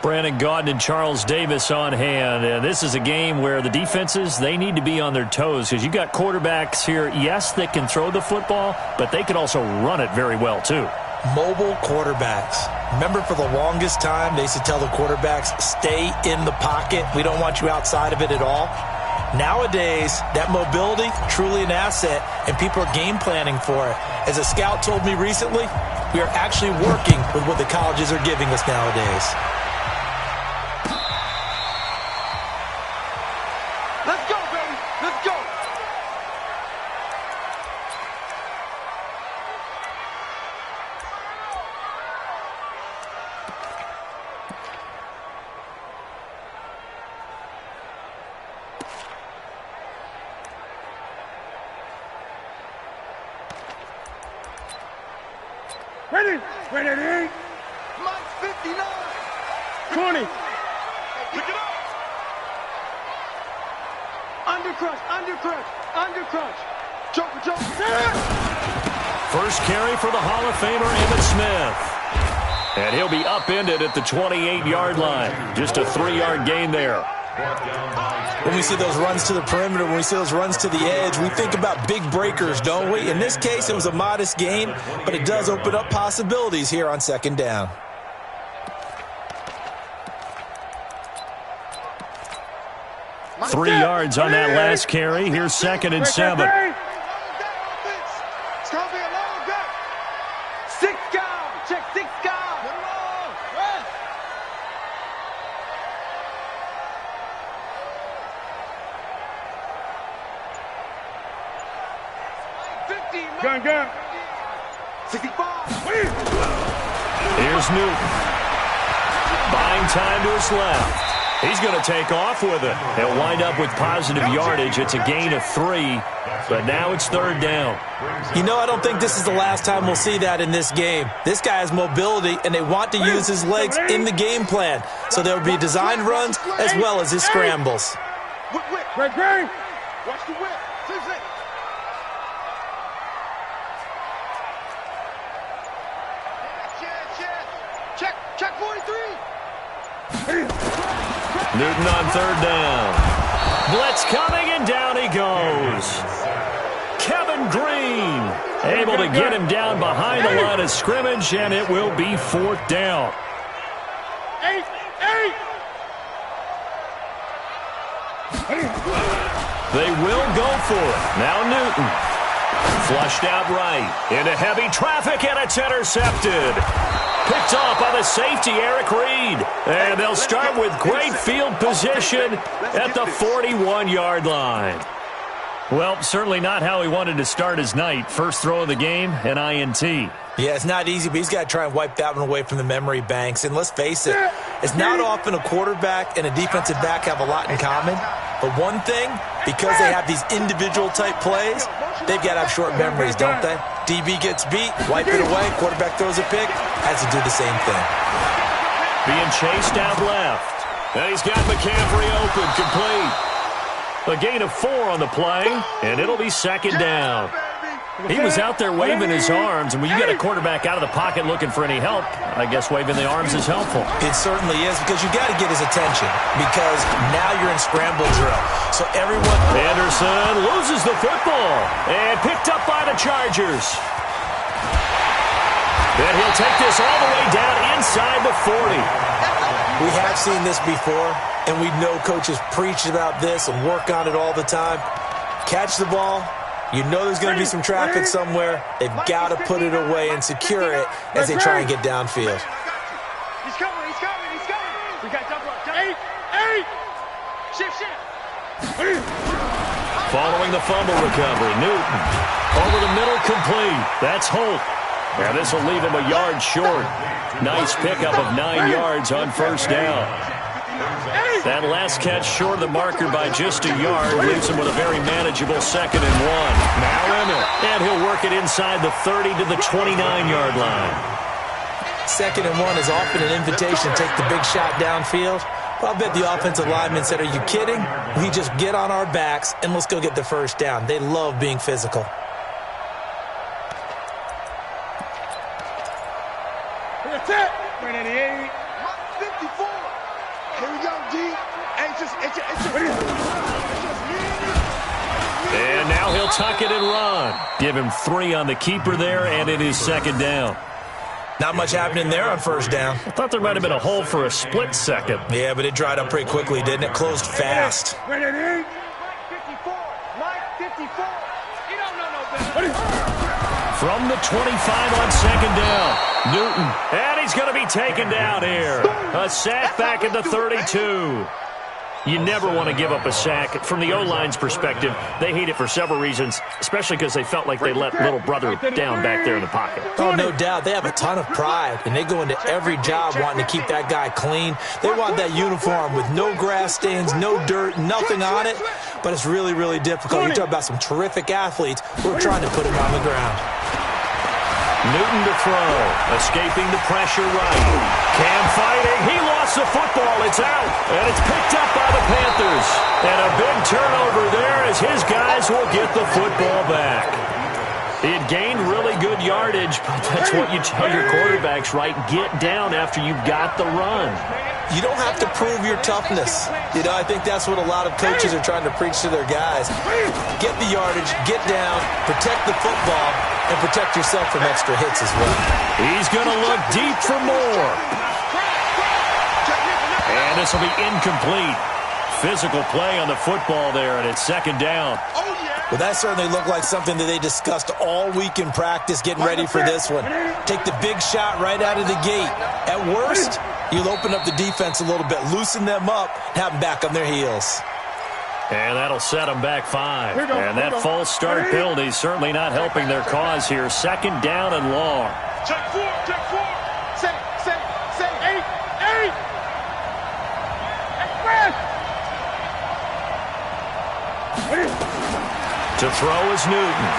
Brandon Gaudin and Charles Davis on hand. And this is a game where the defenses, they need to be on their toes because you've got quarterbacks here, yes, that can throw the football, but they can also run it very well too. Mobile quarterbacks. Remember, for the longest time, they used to tell the quarterbacks, stay in the pocket. We don't want you outside of it at all. Nowadays, that mobility, truly an asset, and people are game planning for it. As a scout told me recently, we are actually working with what the colleges are giving us nowadays. Let's go, baby. Let's go. Ready? Ready? Mike's 59. 20. Pick it up. Undercrunch. Choker. First carry for the Hall of Famer Emmitt Smith. And he'll be upended at the 28-yard line. Just a 3-yard gain there. When we see those runs to the perimeter, when we see those runs to the edge, we think about big breakers, don't we? In this case, it was a modest gain, but it does open up possibilities here on second down. Three yards on that last carry. Here's 2nd and 7. It's going to be a long day. 6 guard. Check 6 guard. Get him on. Rest. Gun. 65. Here's Newton. Buying time to his left. He's going to take off with it. They'll wind up with positive yardage. It's a gain of 3, but now it's 3rd down. You know, I don't think this is the last time we'll see that in this game. This guy has mobility, and they want to use his legs in the game plan. So there will be designed runs as well as his scrambles. Whip. Great. Watch the whip. Susan. Check 43. Newton on 3rd down. Blitz coming, and down he goes. Kevin Green able to get him down behind the line of scrimmage, and it will be 4th down. 8. They will go for it. Now Newton. Flushed out right. Into heavy traffic, and it's intercepted. Picked off by the safety, Eric Reed. And they'll start with great field position at the 41-yard line. Well, certainly not how he wanted to start his night. First throw of the game, an INT. Yeah, it's not easy, but he's got to try and wipe that one away from the memory banks. And let's face it, it's not often a quarterback and a defensive back have a lot in common. But one thing, because they have these individual type plays, they've got to have short memories, don't they? DB gets beat, wipe it away, quarterback throws a pick, has to do the same thing. Being chased out left. And he's got McCaffrey open, complete. A gain of 4 on the play, and it'll be 2nd down. He was out there waving his arms, and when you get a quarterback out of the pocket looking for any help, I guess waving the arms is helpful. It certainly is, because you got to get his attention, because now you're in scramble drill. So everyone... Anderson loses the football, and picked up by the Chargers. Then he'll take this all the way down inside the 40. We have seen this before, and we know coaches preach about this and work on it all the time. Catch the ball. You know there's going to be some traffic somewhere. They've got to put it away and secure it as they try and get downfield. He's coming. We got double up. 8. Shift. Following the fumble recovery, Newton over the middle, complete. That's Holt. And this will leave him a yard short. Nice pickup of 9 yards on 1st down. That last catch short of the marker by just a yard leaves him with a very manageable 2nd and 1. Now Emmitt, and he'll work it inside the 30 to the 29-yard line. 2nd and 1 is often an invitation to take the big shot downfield. Well, I bet the offensive lineman said, are you kidding? We just get on our backs and let's go get the 1st down. They love being physical. That's it. 188. 54. Here we go, D. It's just And now he'll tuck it and run. Give him 3 on the keeper there, and it is second down. Not much happening there on first down. I thought there might have been a hole for a split second. Yeah, but it dried up pretty quickly, didn't it? Closed fast. Mike 54. You don't know no better. From the 25 on second down, Newton. And he's going to be taken down here. A sack back at the 32. You never want to give up a sack. From the O-line's perspective, they hate it for several reasons, especially because they felt like they let little brother down back there in the pocket. Oh, no doubt. They have a ton of pride, and they go into every job wanting to keep that guy clean. They want that uniform with no grass stains, no dirt, nothing on it, but it's really, really difficult. You talk about some terrific athletes who are trying to put him on the ground. Newton to throw, escaping the pressure right. Cam fighting, he lost the football, it's out, and it's picked up by the Panthers. And a big turnover there as his guys will get the football back. He had gained really good yardage, but that's what you tell your quarterbacks, right? Get down after you've got the run. You don't have to prove your toughness. You know, I think that's what a lot of coaches are trying to preach to their guys. Get the yardage, get down, protect the football, and protect yourself from extra hits as well. He's going to look deep for more. And this will be incomplete. Physical play on the football there, and it's second down. Well, that certainly looked like something that they discussed all week in practice, getting ready for this one. Take the big shot right out of the gate. At worst, you'll open up the defense a little bit, loosen them up, have them back on their heels. And that'll set them back 5. And that false start penalty certainly not helping their cause here. Second down and long. Check 4. Say 8. Express. To throw is Newton.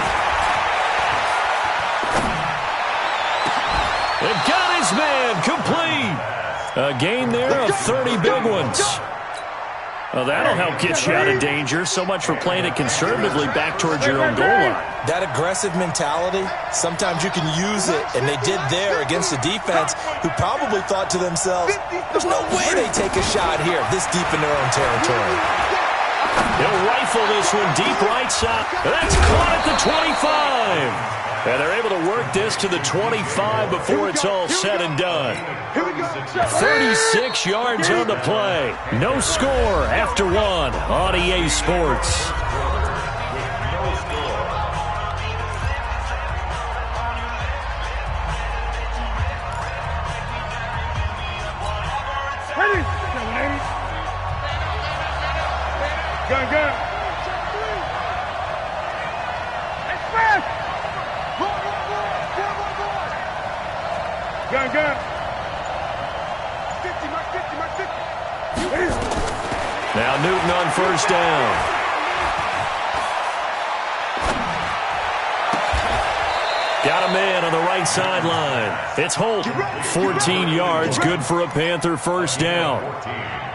They've got his man complete. A gain there of 30 big ones. Well, that'll help get you out of danger. So much for playing it conservatively back towards your own goal line. That aggressive mentality, sometimes you can use it, and they did there against a defense who probably thought to themselves, there's no way they take a shot here this deep in their own territory. He'll rifle this one deep right side. That's caught at the 25. And they're able to work this to the 25 before it's all said and done. 36 yards on the play. No score after 1 on EA Sports. Gun. Express. Gun. 50, Mark 50. Now Newton on first down. Got a man on the right sideline. It's Holt. 14 yards, good for a Panther first down.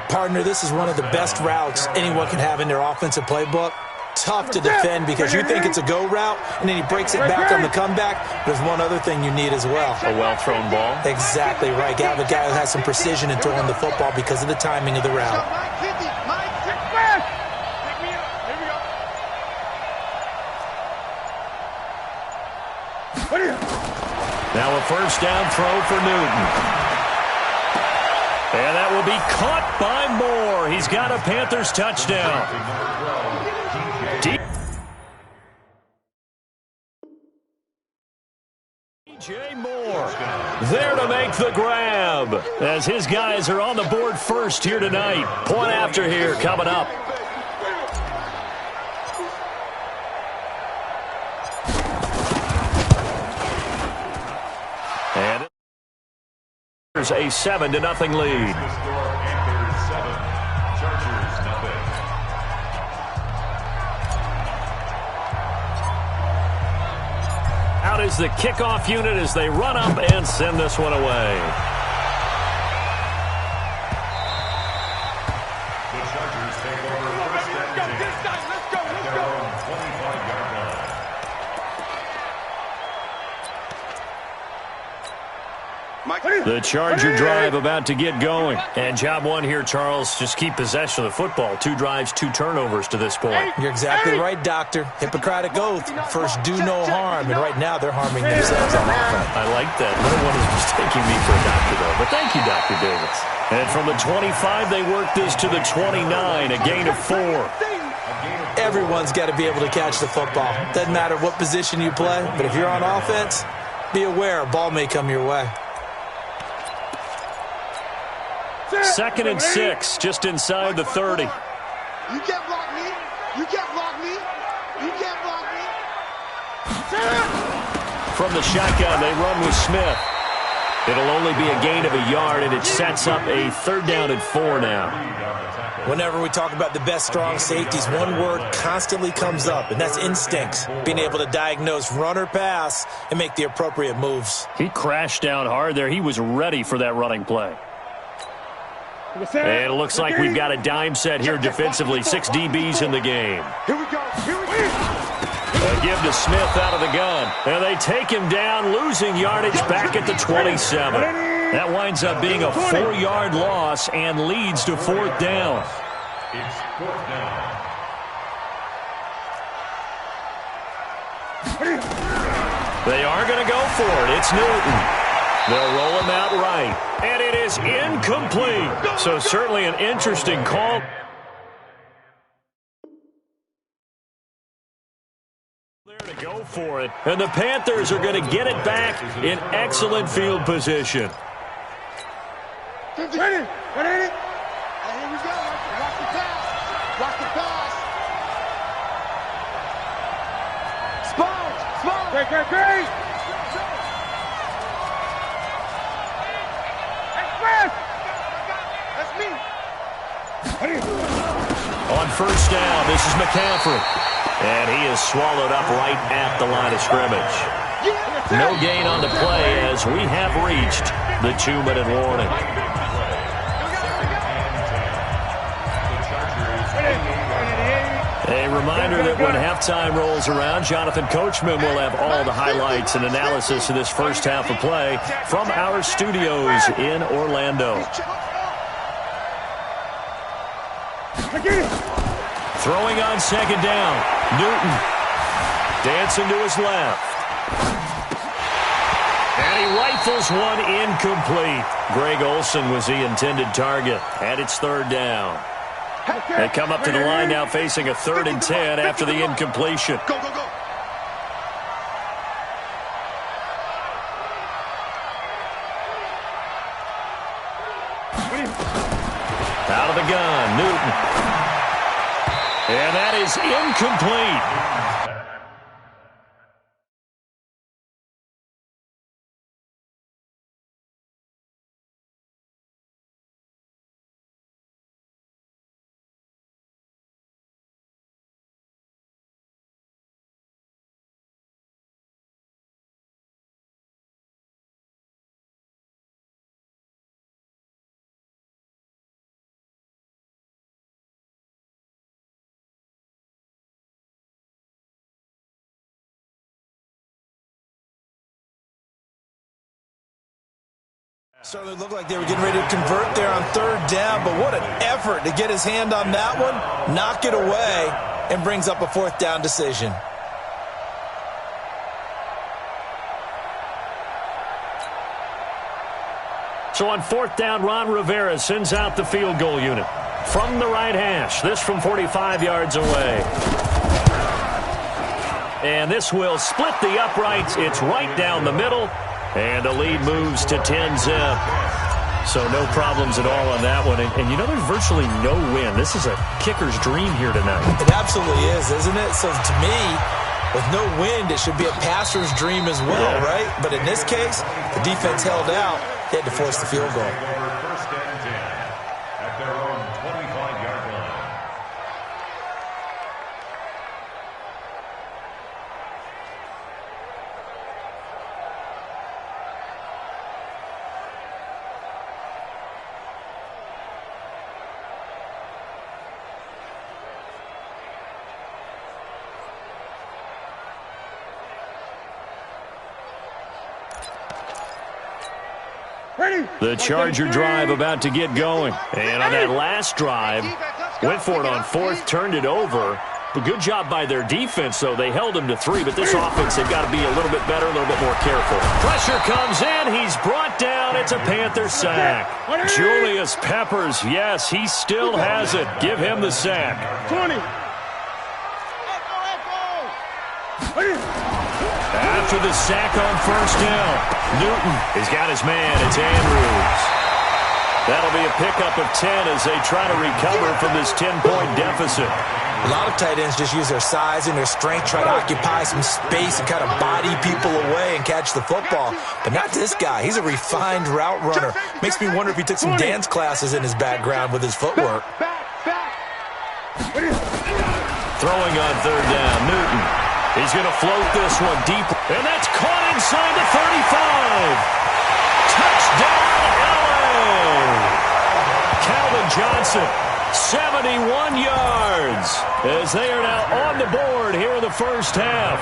Partner, this is one of the best routes anyone can have in their offensive playbook. Tough to defend because you think it's a go route, and then he breaks it back on the comeback. There's one other thing you need as well. A well-thrown ball. Exactly right. You have a guy who has some precision in throwing the football because of the timing of the route. Mike 50. Mike Express. Pick me up. Here we go. Now a first down throw for Newton. And that will be caught by Moore. He's got a Panthers touchdown. DJ Moore there to make the grab as his guys are on the board first here tonight. Point after here coming up. And there's a 7-0 lead. Out is the kickoff unit as they run up and send this one away. The Chargers take over first and 10 Let's go. at their own 25-yard line. The Charger drive about to get going. And job one here, Charles, just keep possession of the football. 2 drives, 2 turnovers to this point. You're exactly right, Doctor. Hippocratic oath. First, do no harm. And right now, they're harming themselves on offense. I like that. No one is mistaking me for a doctor, though. But thank you, Dr. Davis. And from the 25, they work this to the 29, a gain of 4. Everyone's got to be able to catch the football. Doesn't matter what position you play, but if you're on offense, be aware a ball may come your way. 2nd and 6, just inside the 30. You can't block me. You can't block me. You can't block me. From the shotgun, they run with Smith. It'll only be a gain of a yard, and it sets up a 3rd down and 4 now. Whenever we talk about the best strong safeties, one word constantly comes up, and that's instincts. Being able to diagnose run or pass and make the appropriate moves. He crashed down hard there. He was ready for that running play. And it looks like we've got a dime set here defensively. 6 DBs in the game. Here we go. Here we go. A give to Smith out of the gun. And they take him down, losing yardage back at the 27. That winds up being a 4-yard loss and leads to 4th down. It's 4th down. They are going to go for it. It's Newton. They'll roll him out right. And it is incomplete. So certainly an interesting call. There to go for it. And the Panthers are going to get it back in excellent field position. Ready? Ready? And here we go. Watch the pass. Watch the pass. Sponge. Great. That's me. On 1st down, this is McCaffrey. And he is swallowed up right at the line of scrimmage. No gain on the play as we have reached the 2-minute warning. A reminder that when halftime rolls around, Jonathan Coachman will have all the highlights and analysis of this first half of play from our studios in Orlando. Throwing on 2nd down, Newton dancing to his left. And he rifles one incomplete. Greg Olsen was the intended target, and it's 3rd down. They come up to the line now facing a 3rd and 10 after the incompletion. Go. Out of the gun, Newton. And that is incomplete. Certainly looked like they were getting ready to convert there on 3rd down, but what an effort to get his hand on that one, knock it away, and brings up a 4th down decision. So on 4th down, Ron Rivera sends out the field goal unit. From the right hash, this from 45 yards away. And this will split the uprights. It's right down the middle. And the lead moves to 10-zip. So no problems at all on that one. And you know there's virtually no wind. This is a kicker's dream here tonight. It absolutely is, isn't it? So to me, with no wind, it should be a passer's dream as well, right? But in this case, the defense held out. They had to force the field goal. First and 10 at their own 25-yard line. The Charger drive about to get going. And on that last drive, went for it on fourth, turned it over. But good job by their defense, though. They held him to 3, but this offense, they've got to be a little bit better, a little bit more careful. Pressure comes in. He's brought down. It's a Panther sack. Julius Peppers, yes, he still has it. Give him the sack. 20. After the sack on first down, Newton has got his man. It's Andrews. That'll be a pickup of 10 as they try to recover from this 10-point deficit. A lot of tight ends just use their size and their strength, try to occupy some space and kind of body people away and catch the football. But not this guy. He's a refined route runner. Makes me wonder if he took some dance classes in his background with his footwork. Throwing on third down, Newton. He's going to float this one deep. And that's caught inside the 35. Touchdown, LA! Calvin Johnson. 71 yards as they are now on the board here in the first half.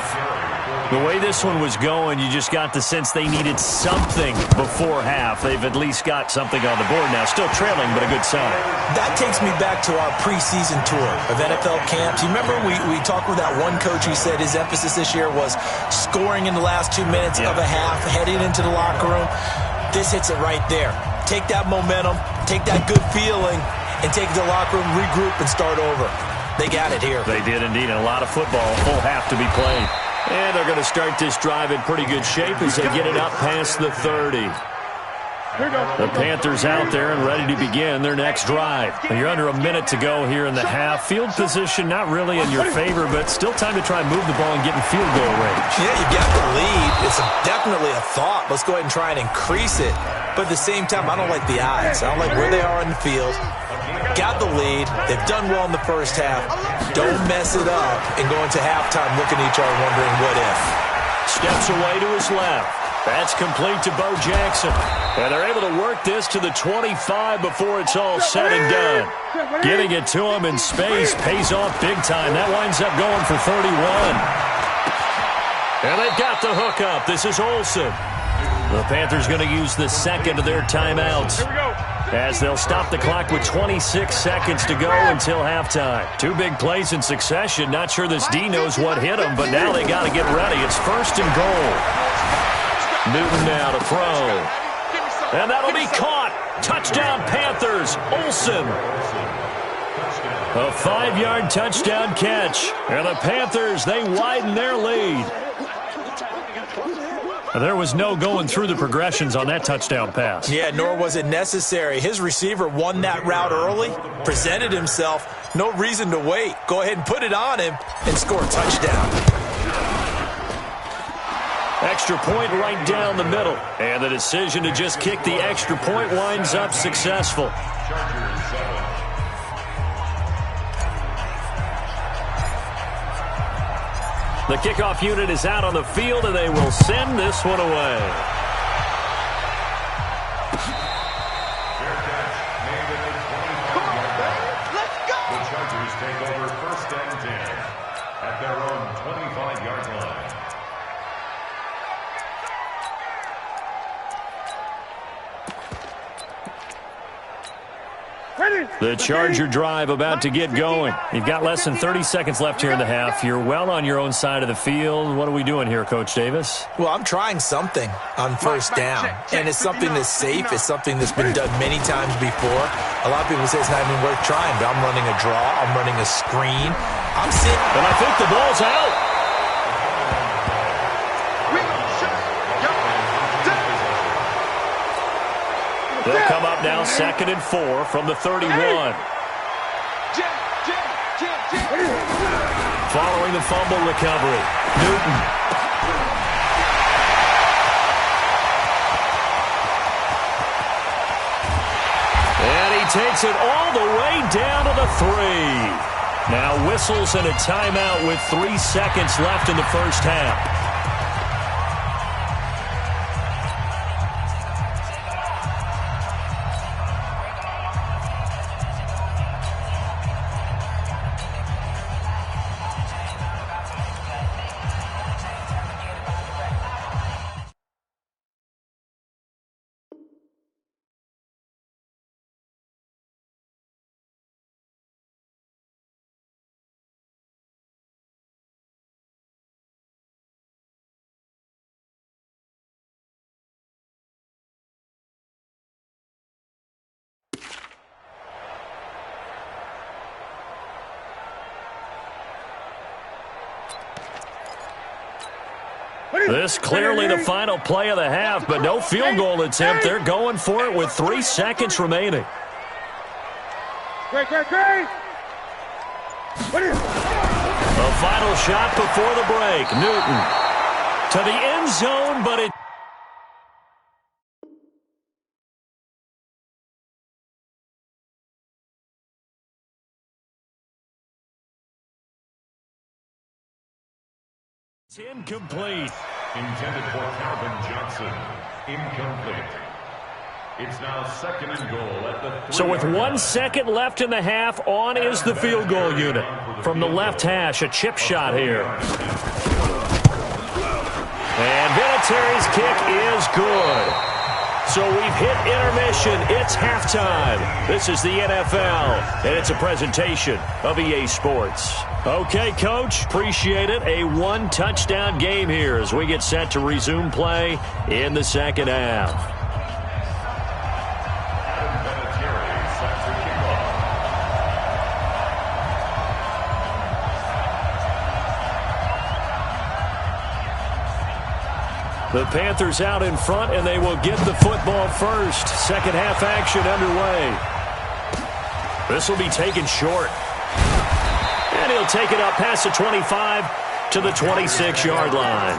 The way this one was going, you just got the sense they needed something before half. They've at least got something on the board now. Still trailing, but a good sign. That takes me back to our preseason tour of NFL camps. You remember we talked with that one coach who said his emphasis this year was scoring in the last 2 minutes of a half, heading into the locker room. This hits it right there. Take that momentum, take that good feeling, and take the locker room, regroup, and start over. They got it here. They did indeed, and a lot of football, full half to be played. And they're going to start this drive in pretty good shape as they get it up past the 30. The Panthers out there and ready to begin their next drive. And you're under a minute to go here in the half. Field position not really in your favor, but still time to try and move the ball and get in field goal range. Yeah, you got the lead. It's definitely a thought. Let's go ahead and try and increase it. But at the same time, I don't like the odds. I don't like where they are in the field. Got the lead. They've done well in the first half. Don't mess it up and go into halftime looking at each other wondering what if. Steps away to his left. That's complete to Bo Jackson. And they're able to work this to the 25 before it's all said and done. Getting it to him in space pays off big time. That winds up going for 31. And they've got the hook up. This is Olsen. The Panthers going to use the second of their timeouts as they'll stop the clock with 26 seconds to go until halftime. 2 big plays in succession. Not sure this D knows what hit him, but now they got to get ready. It's first and goal. Newton now to throw. And that'll be caught. Touchdown Panthers. Olsen. A 5-yard touchdown catch. And the Panthers, they widen their lead. There was no going through the progressions on that touchdown pass. Yeah, nor was it necessary. His receiver won that route early, presented himself. No reason to wait. Go ahead and put it on him and score a touchdown. Extra point right down the middle. And the decision to just kick the extra point winds up successful. The kickoff unit is out on the field, and they will send this one away. Let's go! The Chargers take over first and 10 at their own 25-yard line. The Charger drive about to get going. You've got less than 30 seconds left here in the half. You're well on your own side of the field. What are we doing here, Coach Davis? Well, I'm trying something on first down, and it's something that's safe. It's something that's been done many times before. A lot of people say it's not even worth trying, but I'm running a draw. I'm running a screen. I'm sitting. And I think the ball's out. They'll come up now, 2nd and 4 from the 31. Following the fumble recovery, Newton. And he takes it all the way down to the 3. Now whistles and a timeout with 3 seconds left in the first half. This clearly the final play of the half, but no field goal attempt. They're going for it with 3 seconds remaining. Great. A final shot before the break. Newton to the end zone, but it... It's incomplete. Intended for Calvin Johnson. Incomplete. It's now 2nd and goal at the 3. So with 1 second left in the half, on is the field goal unit. From the left hash, a chip shot here. And Vinatieri's kick is good. So we've hit intermission. It's halftime. This is the NFL, and it's a presentation of EA Sports. Okay, Coach, appreciate it. A 1-touchdown game here as we get set to resume play in the second half. The Panthers out in front, and they will get the football first. Second half action underway. This will be taken short. And he'll take it up past the 25 to the 26-yard line.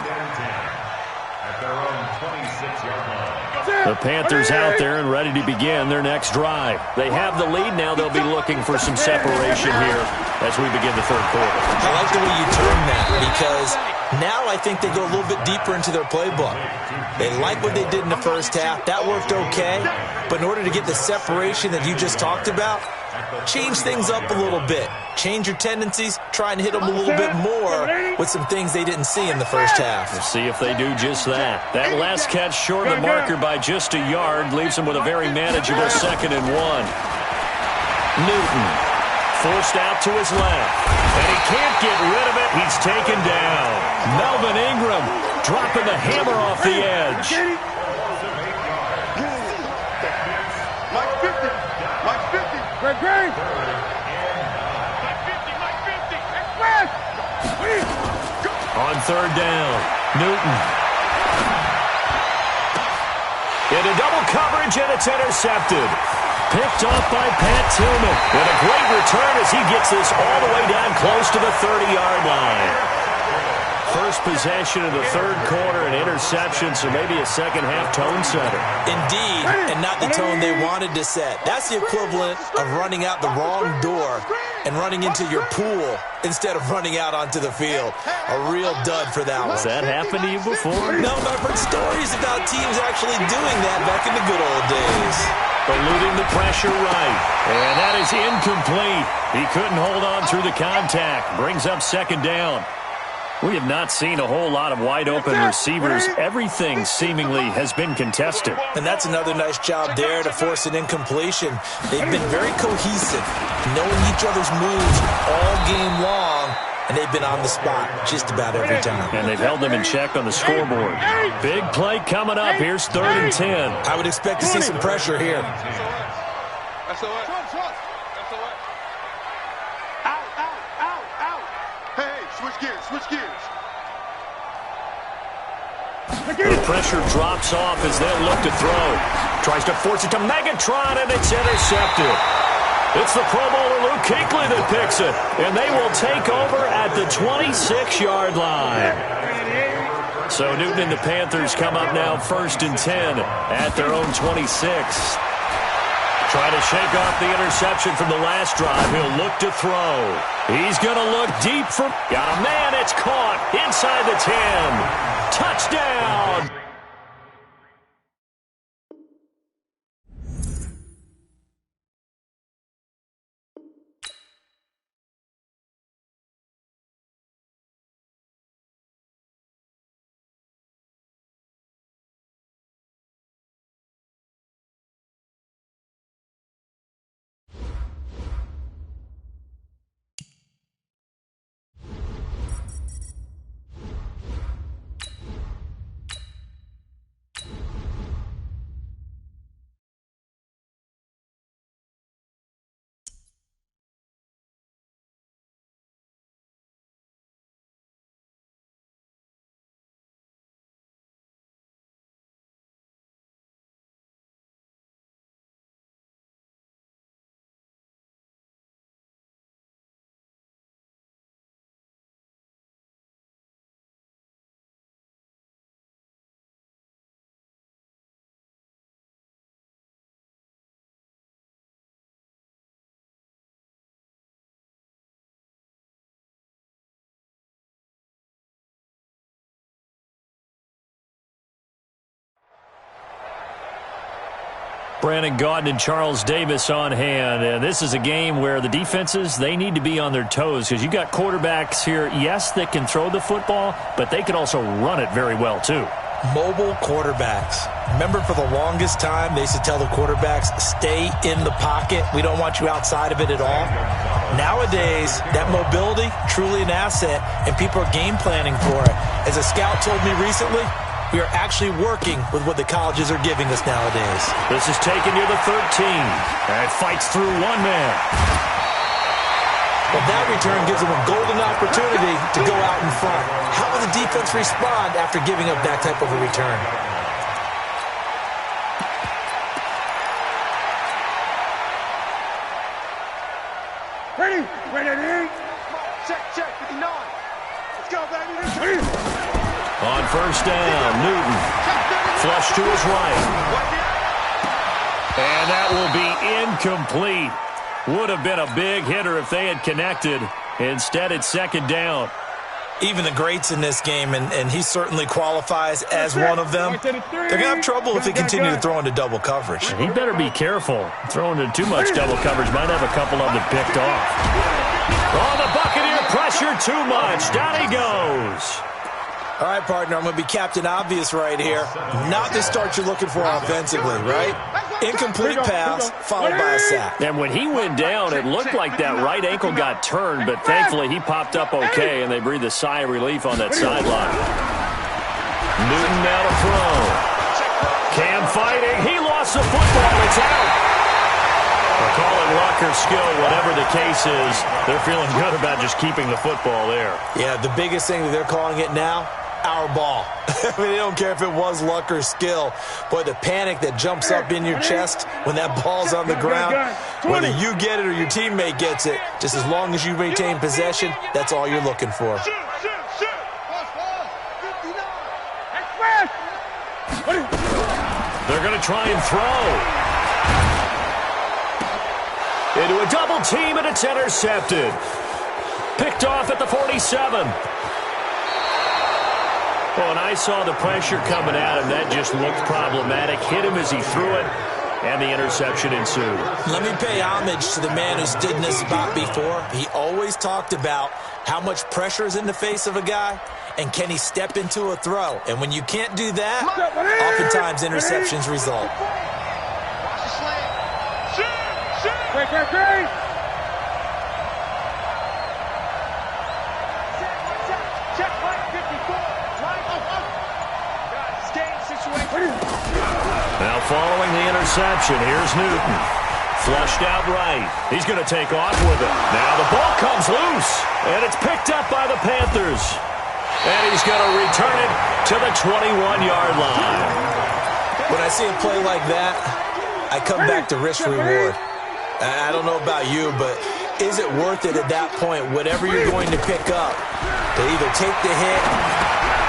The Panthers out there and ready to begin their next drive. They have the lead now. They'll be looking for some separation here as we begin the third quarter. I like the way you term that because now I think they go a little bit deeper into their playbook. They like what they did in the first half. That worked okay. But in order to get the separation that you just talked about, change things up a little bit. Change your tendencies. Try and hit them a little bit more with some things they didn't see in the first half. We'll see if they do just that. That last catch short of the marker by just a yard leaves them with a very manageable 2nd and 1. Newton forced out to his left. And he can't get rid of it. He's taken down. Melvin Ingram dropping the hammer off the edge. Mike 50. Great. On third down, Newton. Into double coverage, and it's intercepted. Picked off by Pat Tillman. And a great return as he gets this all the way down close to the 30-yard line. First possession of the third quarter, an interception, so maybe a second-half tone setter. Indeed, and not the tone they wanted to set. That's the equivalent of running out the wrong door and running into your pool instead of running out onto the field. A real dud for that one. Has that happened to you before? No, but I've heard stories about teams actually doing that back in the good old days. Eluding the pressure right. And that is incomplete. He couldn't hold on through the contact. Brings up 2nd down. We have not seen a whole lot of wide-open receivers. Everything seemingly has been contested. And that's another nice job there to force an incompletion. They've been very cohesive, knowing each other's moves all game long, and they've been on the spot just about every time. And they've held them in check on the scoreboard. Big play coming up. Here's 3rd and 10. I would expect to see some pressure here. That's the way. Out. Hey, switch gears. The pressure drops off as they'll look to throw. Tries to force it to Megatron, and it's intercepted. It's the Pro Bowler Luke Kuechly that picks it, and they will take over at the 26-yard line. So Newton and the Panthers come up now 1st and 10 at their own 26. Trying to shake off the interception from the last drive. He'll look to throw. He's going to look deep for... Got a man. It's caught inside the 10. Touchdown. Brandon Gaudin and Charles Davis on hand. And this is a game where the defenses, they need to be on their toes because you got quarterbacks here, yes, that can throw the football, but they can also run it very well too. Mobile quarterbacks. Remember, for the longest time, they used to tell the quarterbacks, stay in the pocket. We don't want you outside of it at all. Nowadays, that mobility, truly an asset, and people are game planning for it. As a scout told me recently, we are actually working with what the colleges are giving us nowadays. This is taken near the 13. And fights through one man. But that return gives them a golden opportunity to go out in front. How will the defense respond after giving up that type of a return? Ready? Ready? Check, 59. Let's go, baby. On first down, Newton. Flush to his right. And that will be incomplete. Would have been a big hitter if they had connected. Instead, it's second down. Even the greats in this game, and he certainly qualifies as one of them, they're going to have trouble if they continue to throw into double coverage. He better be careful. Throwing into too much double coverage might have a couple of them picked off. Oh, the Buccaneer pressure too much. Down he goes. All right, partner, I'm going to be Captain Obvious right here. Not the start you're looking for offensively, right? Incomplete pass followed by a sack. And when he went down, it looked like that right ankle got turned, but thankfully he popped up okay, and they breathed a sigh of relief on that sideline. Newton now to throw. Cam fighting. He lost the football. It's out. They're calling luck or skill, whatever the case is. They're feeling good about just keeping the football there. Yeah, the biggest thing that they're calling it now, our ball. I mean, they don't care if it was luck or skill. Boy, the panic that jumps up in your chest when that ball's on the ground, whether you get it or your teammate gets it, just as long as you maintain possession, that's all you're looking for. They're going to try and throw. Into a double team, and it's intercepted. Picked off at the 47. Oh, and I saw the pressure coming at him. That just looked problematic. Hit him as he threw it, and the interception ensued. Let me pay homage to the man who stood in this spot before. He always talked about how much pressure is in the face of a guy, and can he step into a throw. And when you can't do that, oftentimes interceptions result. Great. Now following the interception, here's Newton. Flushed out right. He's going to take off with it. Now the ball comes loose, and it's picked up by the Panthers. And he's going to return it to the 21-yard line. When I see a play like that, I come back to risk-reward. I don't know about you, but is it worth it at that point, whatever you're going to pick up, to either take the hit,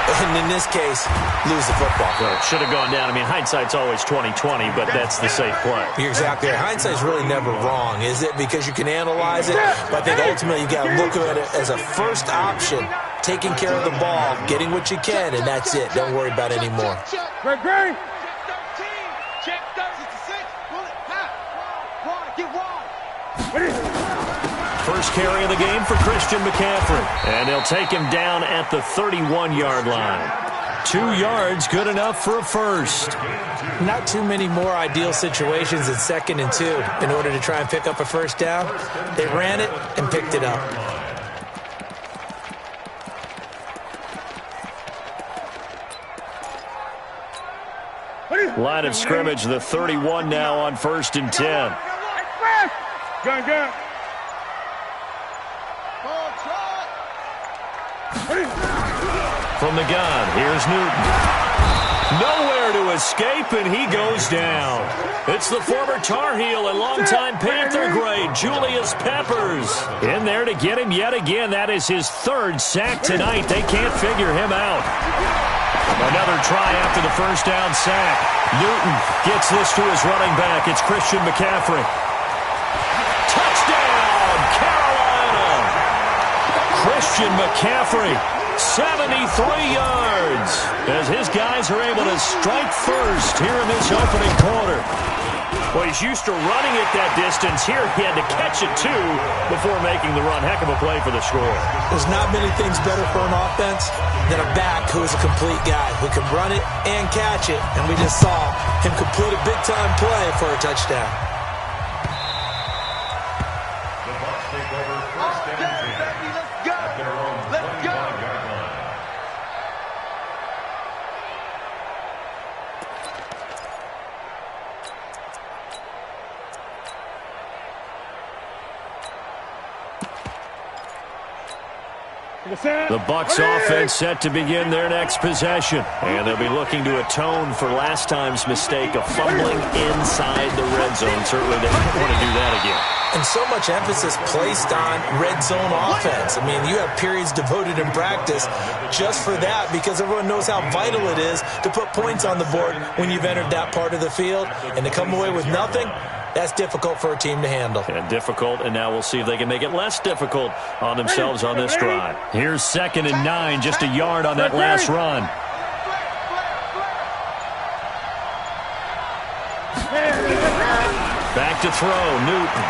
and in this case, lose the football? Well, it should have gone down. I mean, hindsight's always 20/20, but that's the safe play. You're exactly right. Hindsight's really never wrong, is it? Because you can analyze it, but I think ultimately you got to look at it as a first option, taking care of the ball, getting what you can, and that's it. Don't worry about it anymore. Great. First carry of the game for Christian McCaffrey. And they'll take him down at the 31-yard line. 2 yards, good enough for a first. Not too many more ideal situations at 2nd and 2 in order to try and pick up a first down. They ran it and picked it up. Line of scrimmage, the 31 now on 1st and 10. Gun. From the gun, here's Newton. Nowhere to escape, and he goes down. It's the former Tar Heel and longtime Panther great, Julius Peppers. In there to get him yet again. That is his 3rd sack tonight. They can't figure him out. Another try after the first down sack. Newton gets this to his running back. It's Christian McCaffrey. Touchdown, Carolina! Christian McCaffrey, 73 yards, as his guys are able to strike first here in this opening quarter. Well, he's used to running it that distance. Here he had to catch it, too, before making the run. Heck of a play for the score. There's not many things better for an offense than a back who is a complete guy, who can run it and catch it. And we just saw him complete a big-time play for a touchdown. The Bucs take over first and 10 at their own 25-yard line. The Bucs offense set to begin their next possession. And they'll be looking to atone for last time's mistake of fumbling inside the red zone. Certainly they don't want to do that again. And so much emphasis placed on red zone offense. I mean, you have periods devoted in practice just for that because everyone knows how vital it is to put points on the board when you've entered that part of the field. And to come away with nothing, that's difficult for a team to handle. And difficult, and now we'll see if they can make it less difficult on themselves on this drive. Here's 2nd and 9, just a yard on that last run. Back to throw, Newton.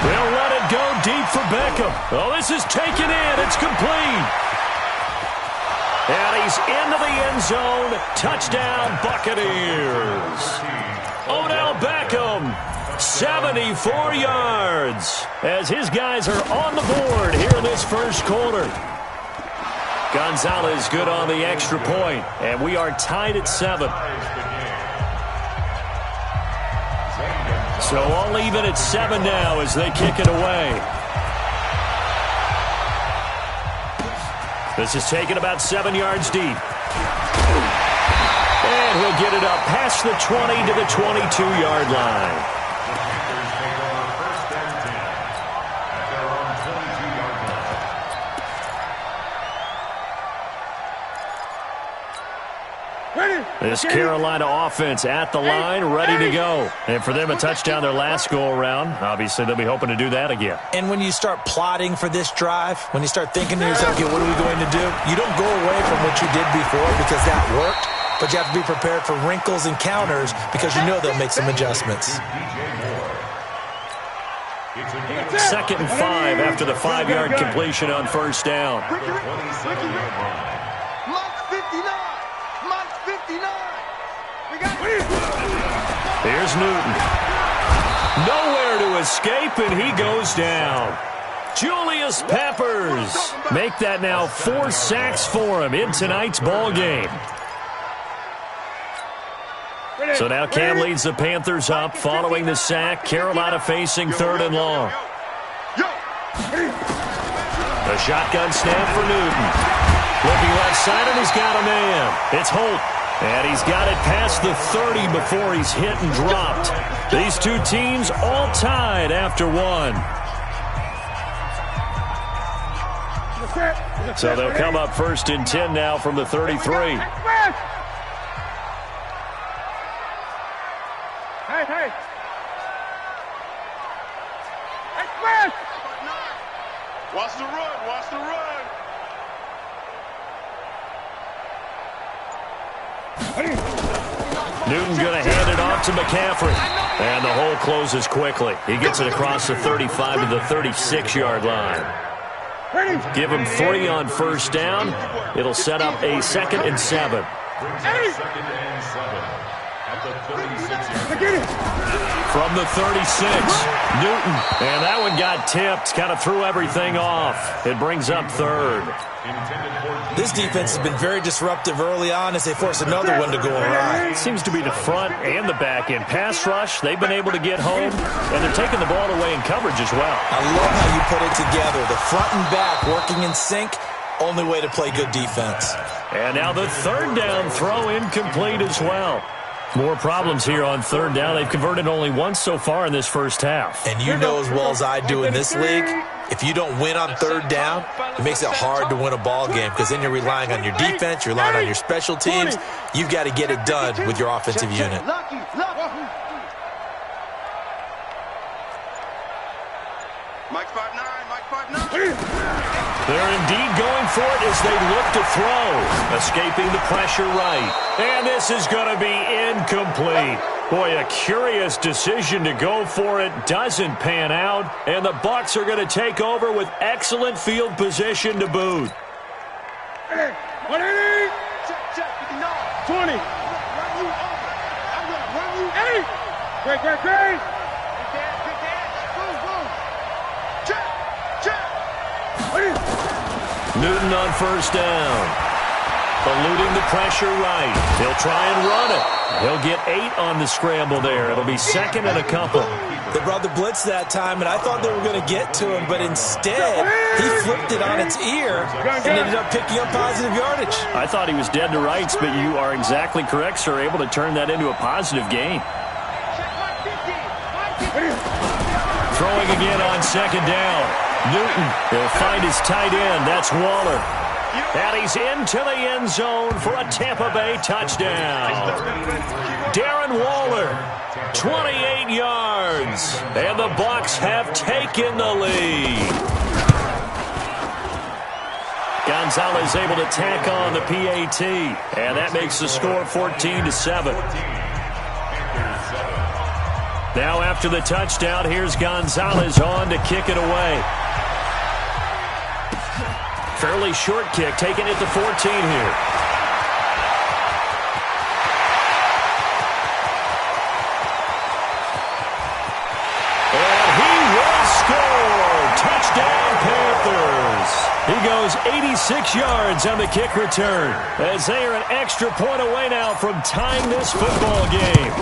They'll let it go deep for Beckham. Oh, this is taken in. It's complete. And he's into the end zone. Touchdown, Buccaneers. Odell Beckham, 74 yards, as his guys are on the board here in this first quarter. Gonzalez good on the extra point, and we are tied at 7. So all even at 7 now as they kick it away. This is taken about 7 yards deep. And he'll get it up past the 20 to the 22-yard line. This Carolina offense at the line, ready to go. And for them, a touchdown their last go-around. Obviously, they'll be hoping to do that again. And when you start plotting for this drive, when you start thinking to yourself, okay, what are we going to do? You don't go away from what you did before because that worked, but you have to be prepared for wrinkles and counters because you know they'll make some adjustments. 2nd and 5 after the 5-yard completion on first down. Here's Newton. Nowhere to escape, and he goes down. Julius Peppers. Make that now 4 sacks for him in tonight's ball game. So now Cam leads the Panthers up following the sack. Carolina facing 3rd and long. A shotgun snap for Newton. Looking left side, and he's got a man. It's Holt. And he's got it past the 30 before he's hit and dropped. These two teams all tied after 1. So they'll come up 1st and 10 now from the 33. Hey. Watch the run. Newton going to hand it off to McCaffrey. And the hole closes quickly. He gets it across the 35 to the 36-yard line. Give him 3 on first down. It'll set up a 2nd and 7. From the 36, Newton. And that one got tipped. Kind of threw everything off. It brings up 3rd. This defense has been very disruptive early on as they force another one to go awry. It seems to be the front and the back end. Pass rush, they've been able to get home, and they're taking the ball away in coverage as well. I love how you put it together. The front and back working in sync, only way to play good defense. And now the 3rd down throw incomplete as well. More problems here on 3rd down. They've converted only once so far in this first half. And you know as well as I do in this league, if you don't win on 3rd down, it makes it hard to win a ball game because then you're relying on your defense, you're relying on your special teams. You've got to get it done with your offensive unit. Mike 5'9". They're indeed going for it as they look to throw. Escaping the pressure right. And this is going to be incomplete. Boy, a curious decision to go for it. Doesn't pan out. And the Bucs are going to take over with excellent field position to boot. 180. Check. 20. Run you over. I'm going to run you 8. Great. Big catch. Boom. Check. Newton on first down. Eluding the pressure right. He'll try and run it. He'll get 8 on the scramble there. It'll be second and a couple. They brought the blitz that time, and I thought they were going to get to him, but instead he flipped it on its ear and ended up picking up positive yardage. I thought he was dead to rights, but you are exactly correct, sir. Able to turn that into a positive gain. Throwing again on second down. Newton will find his tight end. That's Waller. And he's into the end zone for a Tampa Bay touchdown. Darren Waller, 28 yards. And the Bucs have taken the lead. Gonzalez able to tack on the PAT. And that makes the score 14-7. Now after the touchdown, here's Gonzalez on to kick it away. Fairly short kick, taking it to 14 here. And he will score! Touchdown, Panthers! He goes 86 yards on the kick return, as they are an extra point away now from tying this football game.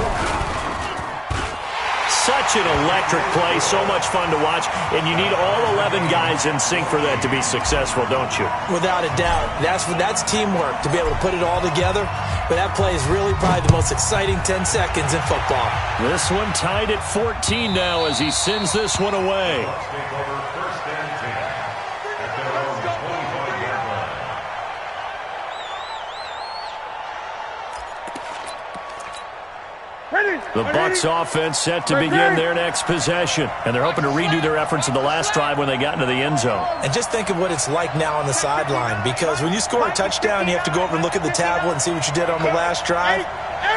Such an electric play, so much fun to watch, and you need all 11 guys in sync for that to be successful, don't you? Without a doubt. That's teamwork, to be able to put it all together. But that play is really probably the most exciting 10 seconds in football. This one tied at 14 now as he sends this one away. The Bucs offense set to begin their next possession. And they're hoping to redo their efforts in the last drive when they got into the end zone. And just think of what it's like now on the sideline. Because when you score a touchdown, you have to go over and look at the tablet and see what you did on the last drive.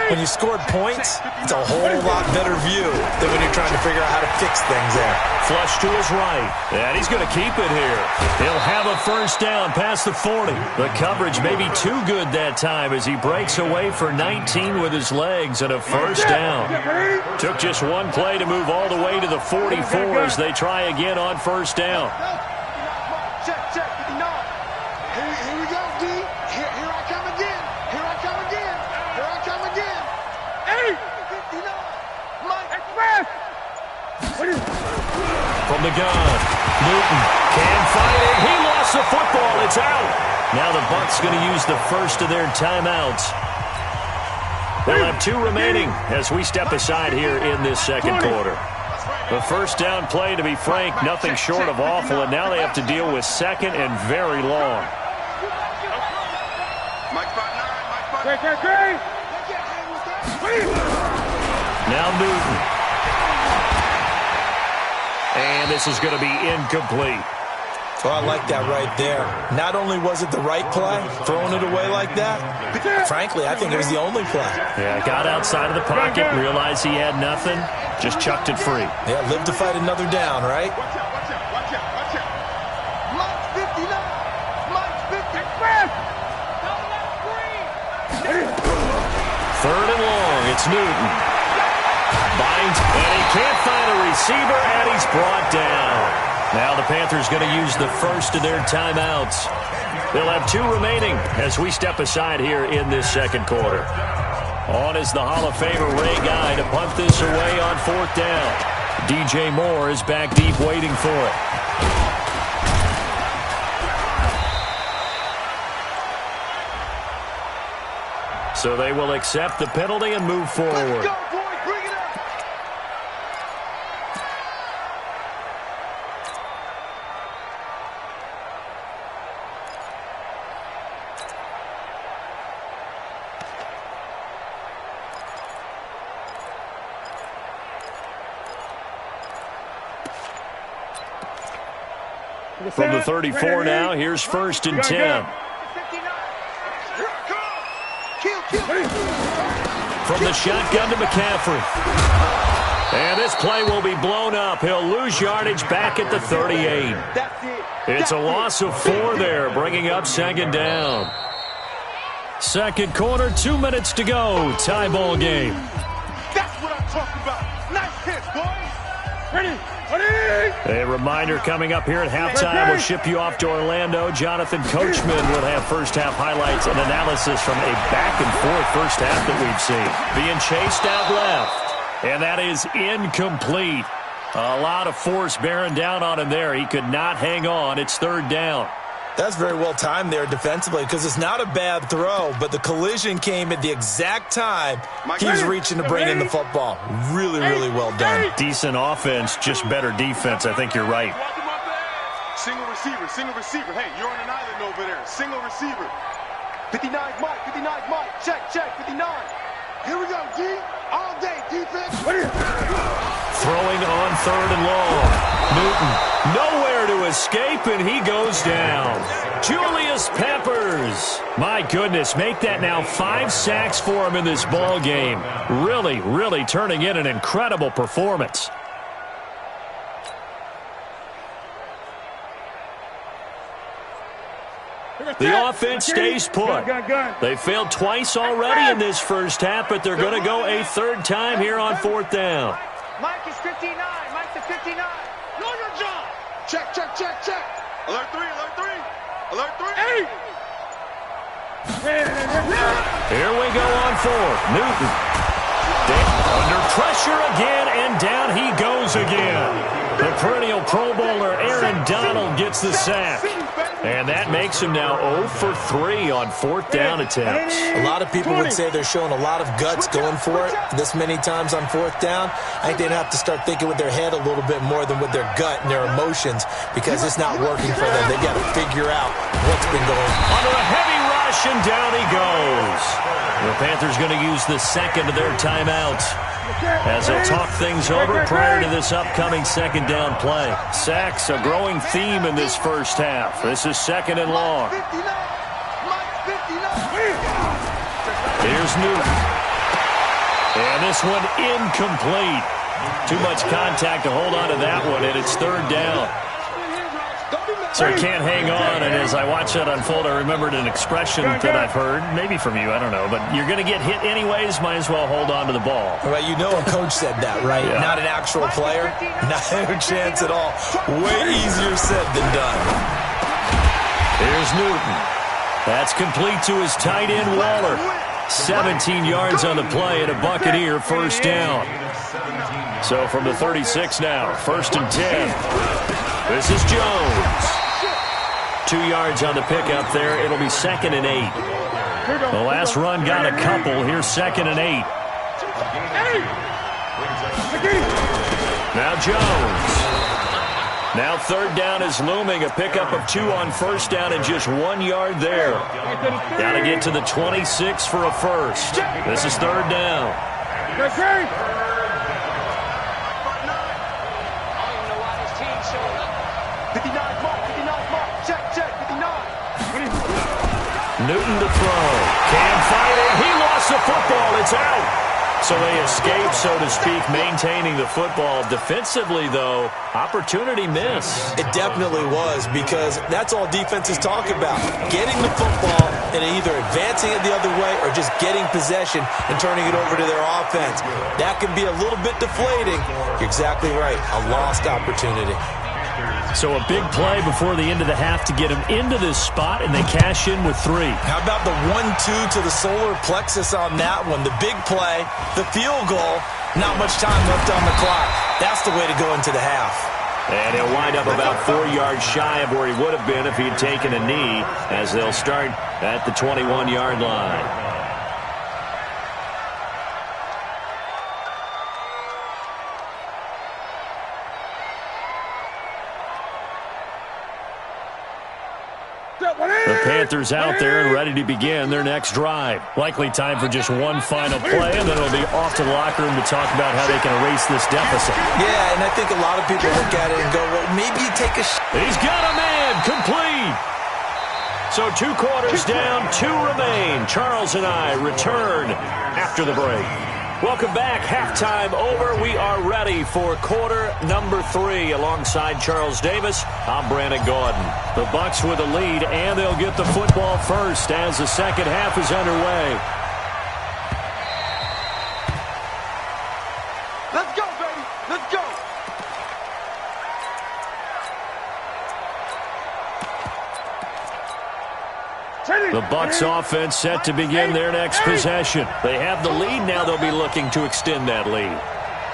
When you scored points, it's a whole lot better view than when you're trying to figure out how to fix things there. Flush to his right. And he's going to keep it here. He'll have a first down past the 40. The coverage may be too good that time as he breaks away for 19 with his legs and a first down. Took just one play to move all the way to the 44 as they try again on first down. Check. Here we go, D. Here I come again. Here I come again. 59. Mike Express. From the gun, Newton can find it. He lost the football. It's out. Now the Bucs going to use the first of their timeouts. They'll have 2 remaining as we step aside here in this second quarter. The first down play, to be frank, nothing short of awful, and now they have to deal with second and very long. Now Newton. And this is going to be incomplete. Well, I like that right there. Not only was it the right play, throwing it away like that, frankly, I think it was the only play. Yeah, got outside of the pocket, realized he had nothing, just chucked it free. Yeah, live to fight another down, right? Watch out. Mike 59. Mike 50. Third and long, it's Newton. Binds, and he can't find a receiver, and he's brought down. Now the Panthers going to use the first of their timeouts. They'll have 2 remaining as we step aside here in this second quarter. On is the Hall of Famer Ray Guy to punt this away on 4th down. DJ Moore is back deep waiting for it. So they will accept the penalty and move forward. Let's go, boy. Bring it up. From the 34 now, here's 1st and 10. from the shotgun to McCaffrey. And this play will be blown up. He'll lose yardage back at the 38. It's a loss of 4 there, bringing up second down. Second quarter, 2 minutes to go. Tie ball game. That's what I'm talking about. Nice hit, boys. Ready? Ready? A reminder coming up here at halftime. We'll ship you off to Orlando. Jonathan Coachman will have first-half highlights and analysis from a back-and-forth first half that we've seen. Being chased out left. And that is incomplete. A lot of force bearing down on him there. He could not hang on. It's third down. That's very well timed there defensively because it's not a bad throw, but the collision came at the exact time he was reaching to bring in the football. Really, really well done. Decent offense, just better defense. I think you're right. Single receiver. Hey, you're on an island over there. Single receiver. 59 Mike. Check, 59. Here we go, D. All day, defense. Throwing on third and long. Newton, nowhere to escape, and he goes down. Julius Peppers. My goodness, make that now 5 sacks for him in this ball game. Really, really turning in an incredible performance. The offense stays put. They failed twice already in this first half, but they're going to go a third time here on fourth down. Mike is 59. Mike's the 59. Know your job. Check. Alert 3. Hey! Here we go on fourth. Newton. Under pressure again, and down he goes again. The perennial Pro Bowler Aaron Donald gets the sack. And that makes him now 0 for 3 on fourth down attempts. A lot of people would say they're showing a lot of guts going for it this many times on fourth down. I think they'd have to start thinking with their head a little bit more than with their gut and their emotions because it's not working for them. They've got to figure out what's been going on. Under a heavy rush, and down he goes. The Panthers going to use the second of their timeouts as they'll talk things over prior to this upcoming second down play. Sacks, a growing theme in this first half. This is second and long. Here's Newton. And this one incomplete. Too much contact to hold on to that one, and it's third down. So he can't hang on, and as I watch that unfold, I remembered an expression that I've heard, maybe from you, I don't know, but you're going to get hit anyways, might as well hold on to the ball. Well, you know a coach said that, right? Yeah. Not an actual player. Not a chance at all. Way easier said than done. Here's Newton. That's complete to his tight end, Waller. 17 yards on the play and a Buccaneer first down. So from the 36 now, first and 10. This is Jones. 2 yards on the pickup there. It'll be second and 8. The last run got a couple. Here's second and 8. Now Jones. Now third down is looming. A pickup of 2 on first down and just 1 yard there. Got to get to the 26 for a first. This is third down. Newton to throw. Can't fight it. He lost the football. It's out. So they escape, so to speak, maintaining the football. Defensively, though, opportunity miss. It definitely was because that's all defenses talk about. Getting the football and either advancing it the other way or just getting possession and turning it over to their offense. That can be a little bit deflating. You're exactly right. A lost opportunity. So a big play before the end of the half to get him into this spot, and they cash in with 3. How about the 1-2 to the solar plexus on that one? The big play, the field goal, not much time left on the clock. That's the way to go into the half. And he'll wind up about 4 yards shy of where he would have been if he had taken a knee, as they'll start at the 21-yard line. The Panthers out there and ready to begin their next drive. Likely time for just one final play, and then it'll be off to the locker room to talk about how they can erase this deficit. Yeah, and I think a lot of people look at it and go, well, maybe you take a shot. He's got a man, complete. So 2 quarters down, 2 remain. Charles and I return after the break. Welcome back. Halftime over. We are ready for quarter number 3. Alongside Charles Davis, I'm Brandon Gaudin. The Bucks with the lead, and they'll get the football first as the second half is underway. Let's go, baby. Let's go. The Bucks offense set to begin their next possession. They have the lead. Now they'll be looking to extend that lead.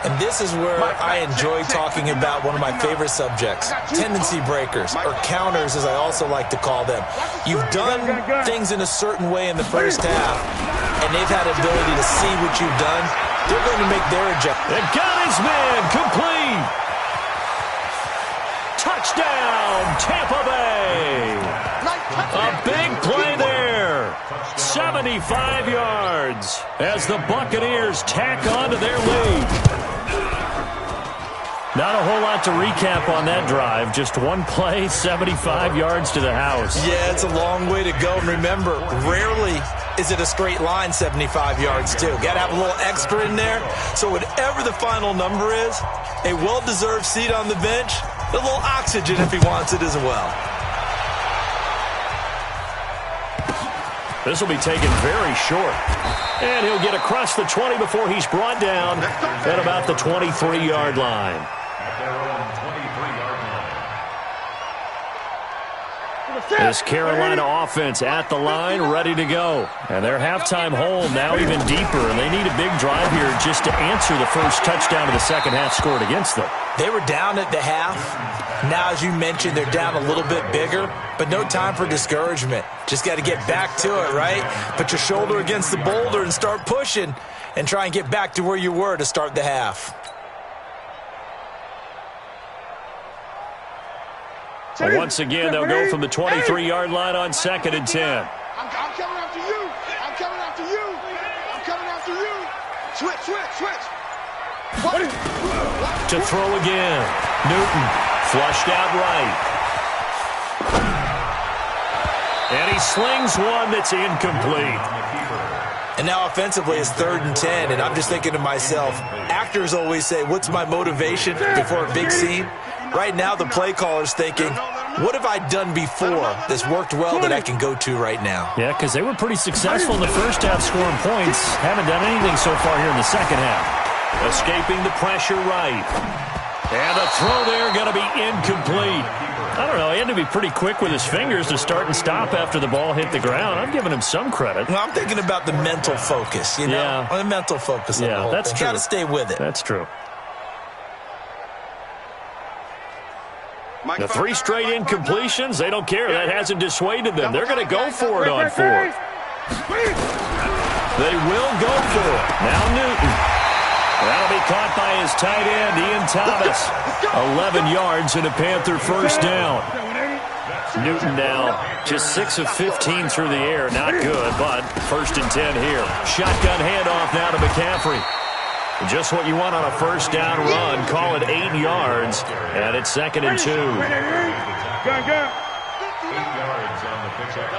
And this is where I enjoy talking about one of my favorite subjects, tendency breakers, or counters as I also like to call them. You've done things in a certain way in the first half, and they've had the ability to see what you've done. They're going to make their adjustment. And got his man complete. Touchdown, Tampa Bay. A big play there. 75 yards as the Buccaneers tack on to their lead. Not a whole lot to recap on that drive. Just one play, 75 yards to the house. Yeah, it's a long way to go. And remember, rarely is it a straight line 75 yards, too. Got to have a little extra in there. So whatever the final number is, a well-deserved seat on the bench, a little oxygen if he wants it as well. This will be taken very short. And he'll get across the 20 before he's brought down at about the 23-yard line. At their own 23-yard line. This Carolina offense at the line, ready to go. And their halftime hole now even deeper, and they need a big drive here just to answer the first touchdown of the second half scored against them. They were down at the half. Now, as you mentioned, they're down a little bit bigger, but no time for discouragement. Just got to get back to it, right? Put your shoulder against the boulder and start pushing and try and get back to where you were to start the half. Well, once again, they'll go from the 23-yard line on 2nd and 10. I'm coming after you. I'm coming after you. I'm coming after you. Switch. To throw again. Newton flushed out right. And he slings one that's incomplete. And now offensively it's 3rd and 10, and I'm just thinking to myself, actors always say, what's my motivation before a big scene? Right now the play caller's thinking, what have I done before that's worked well that I can go to right now? Yeah, because they were pretty successful in the first half scoring points. Haven't done anything so far here in the second half. Escaping the pressure right. And the throw there going to be incomplete. I don't know, he had to be pretty quick with his fingers to start and stop after the ball hit the ground. I'm giving him some credit. Well, I'm thinking about the mental focus, you know? Yeah. The mental focus of the whole that's thing. true. Got to stay with it. That's true. The 3 straight incompletions, they don't care. That hasn't dissuaded them. They're going to go for it on 4th. They will go for it. Now Newton. That'll be caught by his tight end, Ian Thomas. 11 yards and a Panther first down. Newton now just 6 of 15 through the air. Not good, but 1st and 10 here. Shotgun handoff now to McCaffrey. Just what you want on a first down run. Call it 8 yards, and it's 2nd and 2. 8 yards on the pickup.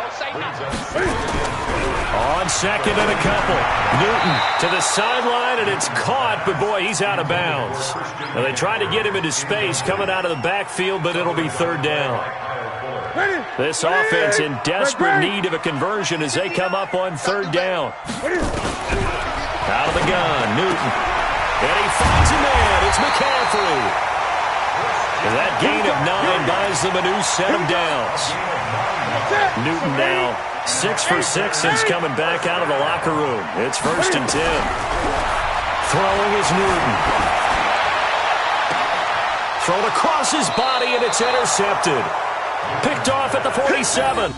On 2nd and a couple. Newton to the sideline, and it's caught, but boy, he's out of bounds. Now, they tried to get him into space coming out of the backfield, but it'll be 3rd down. This offense in desperate need of a conversion as they come up on 3rd down. Out of the gun, Newton. And he finds a man. It's McCaffrey. And that gain of 9 buys them a new set of downs. Newton now 6 for 6 since coming back out of the locker room. It's 1st and 10. Throwing is Newton. Thrown across his body, and it's intercepted. Picked off at the 47.